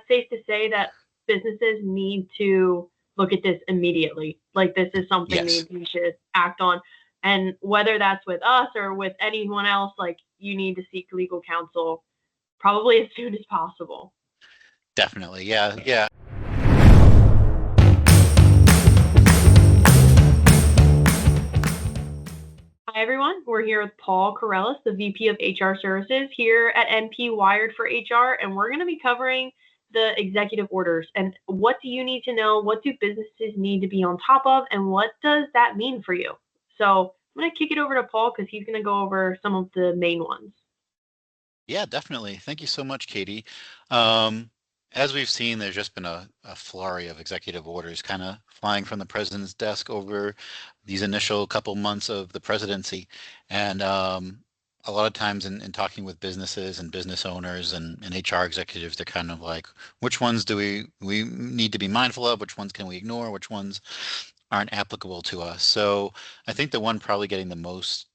safe to say that businesses need to look at this immediately. Like this is something Yes. they should act on. And whether that's with us or with anyone else, like you need to seek legal counsel probably as soon as possible. Definitely. Yeah. Yeah. Hi, everyone. We're here with Paul Corellis, the VP of HR Services here at NP Wired for HR, and we're going to be covering the executive orders and what do you need to know, what do businesses need to be on top of, and what does that mean for you? So I'm going to kick it over to Paul because he's going to go over some of the main ones. Yeah, definitely. Thank you so much, Katie. As we've seen, there's just been a flurry of executive orders kind of flying from the president's desk over these initial couple months of the presidency. And a lot of times in talking with businesses and business owners and HR executives, they're kind of like, which ones do we need to be mindful of? Which ones can we ignore? Which ones aren't applicable to us? So I think the one probably getting the most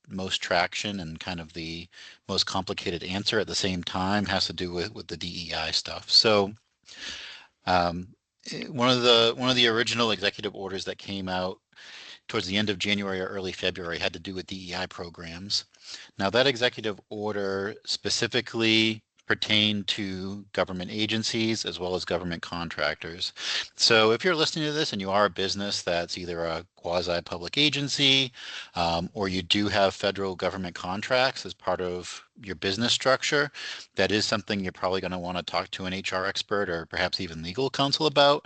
traction and kind of the most complicated answer at the same time has to do with the DEI stuff. So um, one of the original executive orders that came out towards the end of January or early February had to do with DEI programs. Now that executive order specifically pertained to government agencies as well as government contractors. So if you're listening to this and you are a business that's either a quasi-public agency or you do have federal government contracts as part of your business structure, that is something you're probably going to want to talk to an HR expert or perhaps even legal counsel about.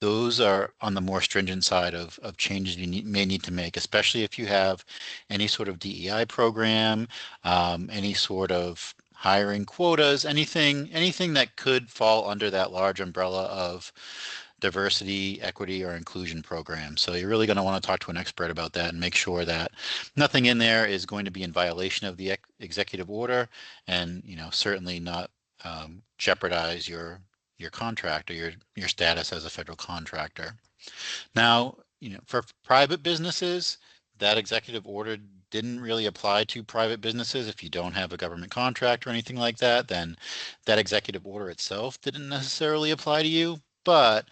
Those are on the more stringent side of changes you may need to make, especially if you have any sort of DEI program, any sort of hiring quotas, anything that could fall under that large umbrella of diversity, equity, or inclusion program. So you're really going to want to talk to an expert about that and make sure that nothing in there is going to be in violation of the executive order, and certainly not jeopardize your contract or your status as a federal contractor. Now, for private businesses, that executive order didn't really apply to private businesses. If you don't have a government contract or anything like that, then that executive order itself didn't necessarily apply to you. But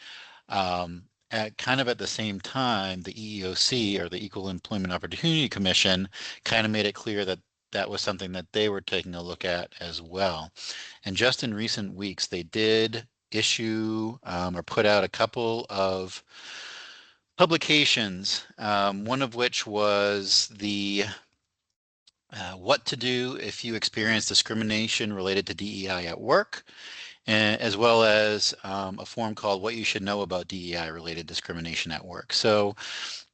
at the same time, the EEOC, or the Equal Employment Opportunity Commission, kind of made it clear that that was something that they were taking a look at as well. And just in recent weeks, they did issue or put out a couple of publications, one of which was the what to do if you experience discrimination related to DEI at work, as well as a form called What You Should Know About DEI Related Discrimination at Work. So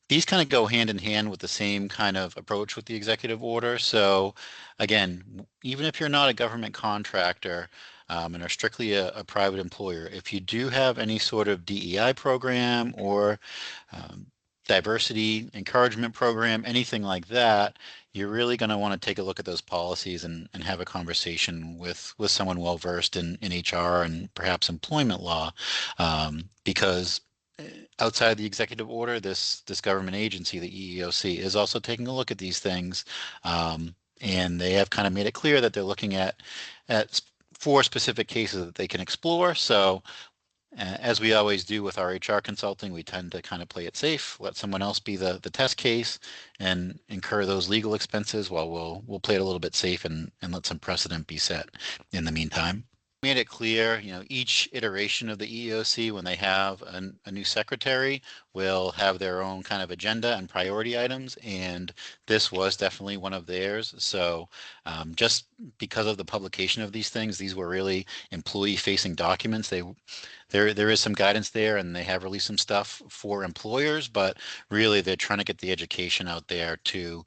these kind of go hand in hand with the same kind of approach with the executive order. So again, even if you're not a government contractor and are strictly a private employer, if you do have any sort of DEI program or um, diversity encouragement program, anything like that, you're really going to want to take a look at those policies and have a conversation with someone well versed in HR and perhaps employment law, because outside the executive order, this government agency, the EEOC, is also taking a look at these things, and they have kind of made it clear that they're looking at 4 specific cases that they can explore. So as we always do with our HR consulting, we tend to kind of play it safe, let someone else be the test case and incur those legal expenses while we'll play it a little bit safe and let some precedent be set in the meantime. Made it clear, each iteration of the EEOC, when they have a new secretary, will have their own kind of agenda and priority items, and this was definitely one of theirs. So just because of the publication of these things, these were really employee-facing documents. There is some guidance there, and they have released some stuff for employers, but really they're trying to get the education out there to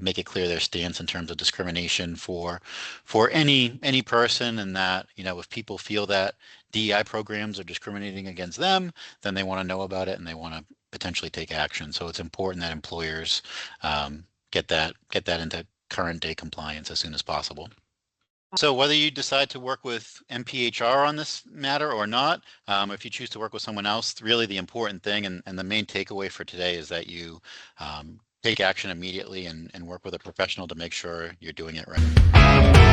make it clear their stance in terms of discrimination for any person, and that if people feel that DEI programs are discriminating against them, then they want to know about it and they want to potentially take action. So it's important that employers get that into current day compliance as soon as possible. So whether you decide to work with MPHR on this matter or not, if you choose to work with someone else, really the important thing and the main takeaway for today is that you take action immediately and work with a professional to make sure you're doing it right.